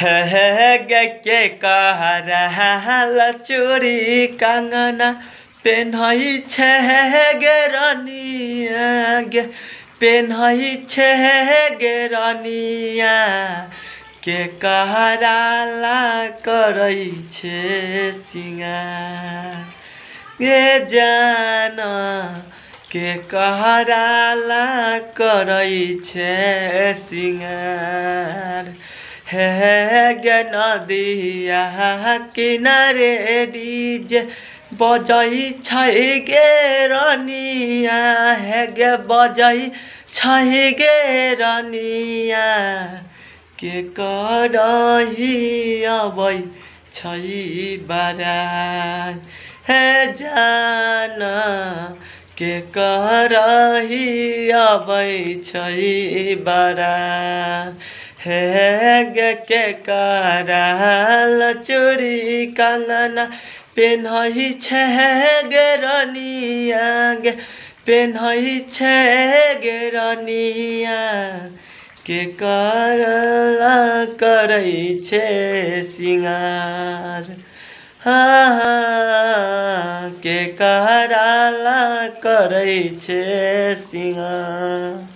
है के कहल चूड़ी कंगना पेन्हई छे गे रानिया गे पेन्हई छे गे रानिया के कहराला करई छे सिंगार गे जाना के कहराला करई छे सिंगार है गे नदिया किनारे डीजे बजई छै गे रानिया है गे बजई छै गे रानिया के करही अबै छै बारात है जाना के करही अबै छै बारात है गे के करल चूड़ी कंगना पेन्हई छे गे रानिया गे पेन्हई छे गे रानिया के करला करई छे सिंगार के करला करई छे सिंगार।